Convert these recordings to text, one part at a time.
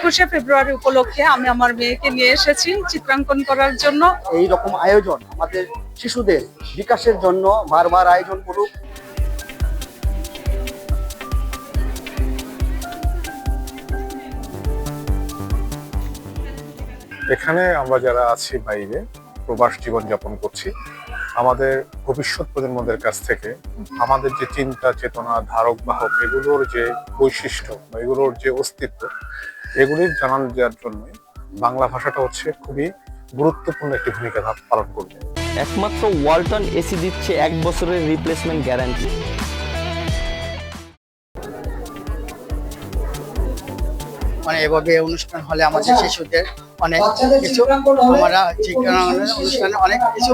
21শে ফেব্রুয়ারি উপলক্ষে আমি আমার মেয়েকে নিয়ে এসেছি চিত্রাঙ্কন করার জন্য। এই রকম আয়োজন আমাদের শিশুদের বিকাশের জন্য বারবার আয়োজন করুক। এখানে আমরা যারা আছি বাইরে প্রবাস জীবন যাপন করছি, আমাদের ভবিষ্যৎ প্রজন্মদের কাছ থেকে আমাদের যে চিন্তা চেতনা ধারক বাহক এগুলোর যে বৈশিষ্ট্য বা এগুলোর যে অস্তিত্ব এগুলির জানান দেওয়ার জন্য বাংলা ভাষাটা হচ্ছে খুবই গুরুত্বপূর্ণ একটি ভূমিকা পালন করবে। একমাত্র ওয়ালটন এসি দিচ্ছে 1 বছরের রিপ্লেসমেন্ট গ্যারান্টি। মানে এভাবে অনুষ্ঠান হলে আমাদের শিশুদের অনেক কিছু আমরা চিত্রাঙ্কনের অনুষ্ঠানে অনেক কিছু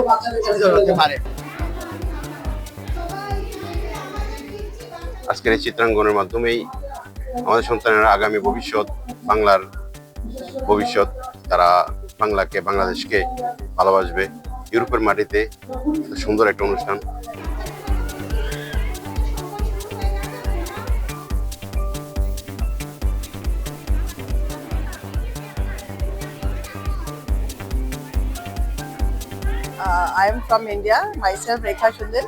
সুন্দর হতে পারে। আজকের এই চিত্রাঙ্কনের মাধ্যমেই আমাদের সন্তানেরা আগামী ভবিষ্যৎ, বাংলার ভবিষ্যৎ, তারা বাংলাকে বাংলাদেশকে ভালোবাসবে। ইউরোপের মাটিতে সুন্দর একটা অনুষ্ঠান। I am from India, myself Rekha Sundar.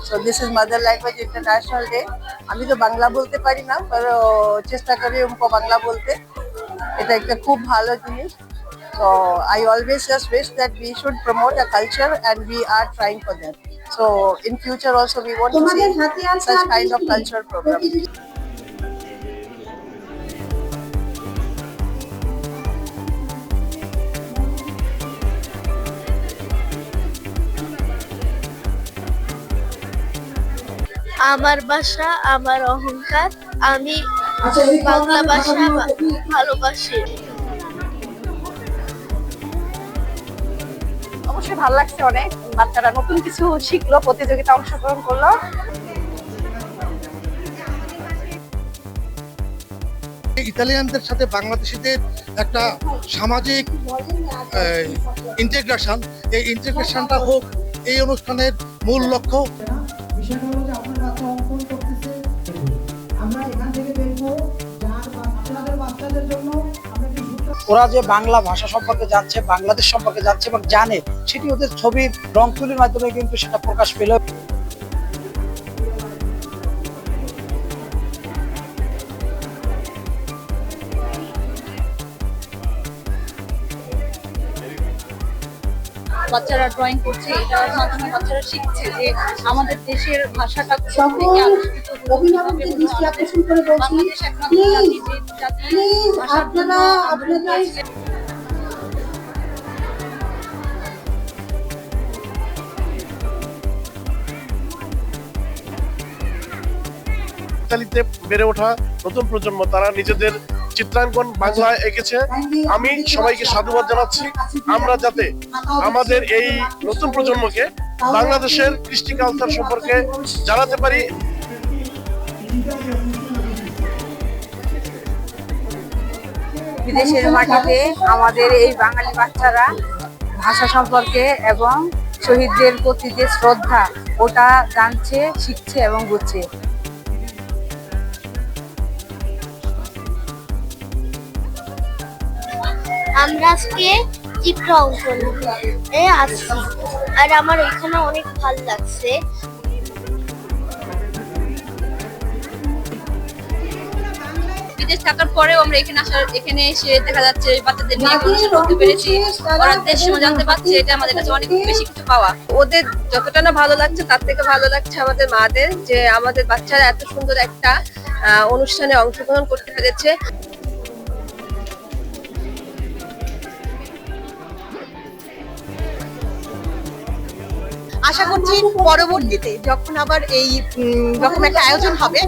So this is Mother Language International Day. আমি তো বাংলা বলতে পারি না, पर চেষ্টা করি উनको বাংলা বলতে। এটা একটা খুব ভালো জিনিস। So I always just wish that we should promote a culture and we are trying for that. So in future also we want to see such kind of cultural programs. আমার ভাষা আমার অহংকার, আমি বাংলা ভাষা ভালোবাসি। অবশ্যই ভালো লাগছে অনেক, বাচ্চারা নতুন কিছু শিখলো, প্রতিযোগিতা অংশগ্রহণ করলো। ইতালিয়ানদের সাথে বাংলাদেশিদের একটা সামাজিক ইন্টিগ্রেশন, এই ইন্টিগ্রেশনটা হোক এই অনুষ্ঠানের মূল লক্ষ্য। ওরা যে বাংলা ভাষা সম্পর্কে জানছে, বাংলাদেশ সম্পর্কে জানছে এবং জানে, সেটি ওদের ছবির রং তুলির মাধ্যমে কিন্তু সেটা প্রকাশ পেল। বাচ্চারা ড্রয়িং করছে, এটার মাধ্যমে বাচ্চারা শিখছে যে আমাদের দেশের ভাষাটা সব থেকে আলোকিত বাংলাদেশ একমাত্র জাতি যে জাতি ভাষার জন্য আন্দোলন করেছে। ইতালিতে বেড়ে ওঠা নতুন প্রজন্ম, তারা নিজেদের চিত্রাঙ্কন বাংলায় এঁকেছে। আমি সবাইকে সাধুবাদ জানাচ্ছি। আমরা যাতে আমাদের এই নতুন প্রজন্মকে বাংলাদেশের কৃষ্টি কালচার সম্পর্কে জানাতে পারি। বিদেশের মাটিতে আমাদের এই বাঙালি বাচ্চারা ভাষা সম্পর্কে এবং শহীদদের প্রতি যে শ্রদ্ধা ওটা জানছে, শিখছে এবং বুঝছে। আমরা আজকে চিত্র অঙ্কনে আসছি আর আমার এখানে অনেক ভালো লাগছে। বিদেশ থাকার পরেও আমরা এখানে এসে দেখা যাচ্ছে বাচ্চাদের নিয়ে পরিচয় করতে পেরেছি, ওরা দেশ জানতে পারছে, এটা আমাদের কাছে অনেক বেশি কিছু পাওয়া। ওদের যতটা না ভালো লাগছে তার থেকে ভালো লাগছে আমাদের মাদের, যে আমাদের বাচ্চারা এত সুন্দর একটা অনুষ্ঠানে অংশগ্রহণ করতে পেরেছে। আশা করছি পরবর্তীতে যখন আবার এই রকম একটা আয়োজন হবে,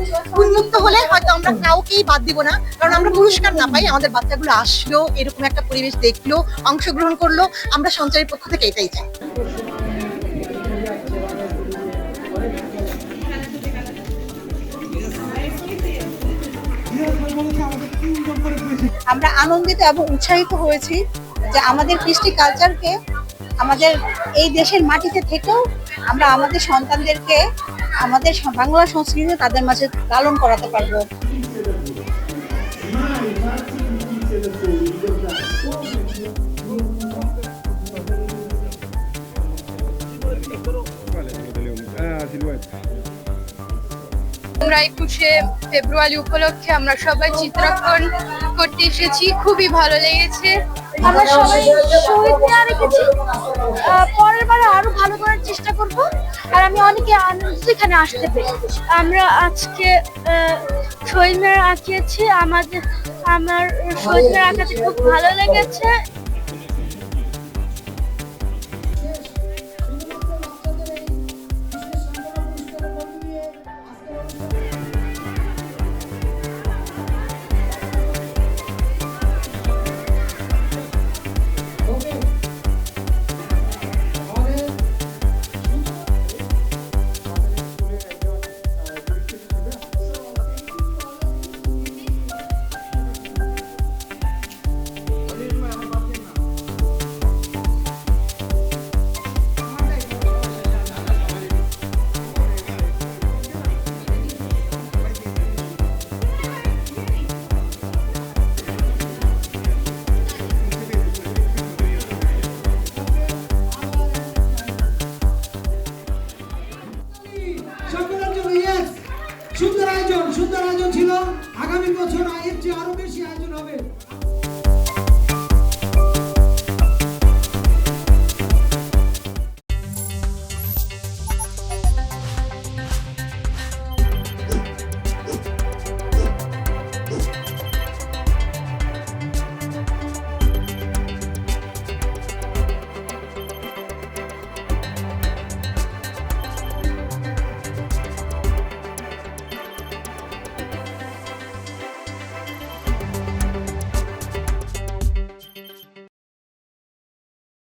উন্মুক্ত হলে হয়তো আমরা কাউকেই বাদ দিব না, কারণ আমরা পুরস্কার না পাই, আমাদের বাচ্চাগুলো আসলো, এরকম একটা পরিবেশ দেখলো, অংশগ্রহণ করলো, আমরা সঞ্চারের পক্ষ থেকে এটাই চাই। আমরা আনন্দিত এবং উৎসাহিত হয়েছি যে আমাদের কৃষ্টি কালচারকে আমাদের এই দেশের মাটিতে থেকেও আমরা আমাদের সন্তানদেরকে আমাদের বাংলা সংস্কৃতি তাদের মাঝে লালন করাতে পারবো। আমরা 21শে ফেব্রুয়ারি উপলক্ষে আমরা সবাই চিত্রাঙ্কন করতে এসেছি, খুবই ভালো লেগেছে। আমরা সবাই শহীদ মিনার রেখেছি, পরের বারে আরো ভালো করার চেষ্টা করব। আর আমি অনেকে আনন্দিত এখানে আসতে পেরে। আমরা আজকে শহীদ মিনার আঁকিয়েছি, আমার শহীদ মিনার আঁকাতে খুব ভালো লেগেছে।